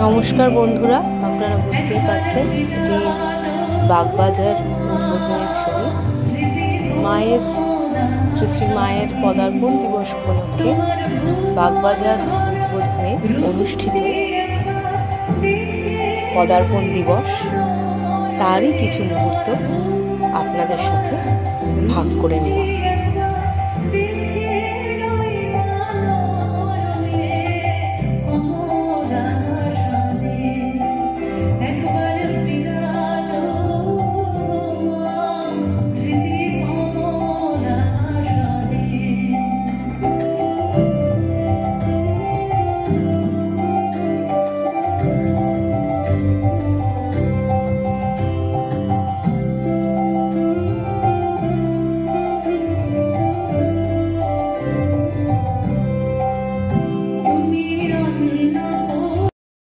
নমস্কার বন্ধুরা, আপনারা বুঝতেই পারছেন এটি বাগবাজার উদ্বোধনের ছবি। মায়ের শ্রী শ্রী মায়ের পদার্পণ দিবস উপলক্ষে বাগবাজার উদ্বোধনে অনুষ্ঠিত পদার্পণ দিবস, তারই কিছু মুহূর্ত আপনাদের সাথে ভাগ করে নিলাম।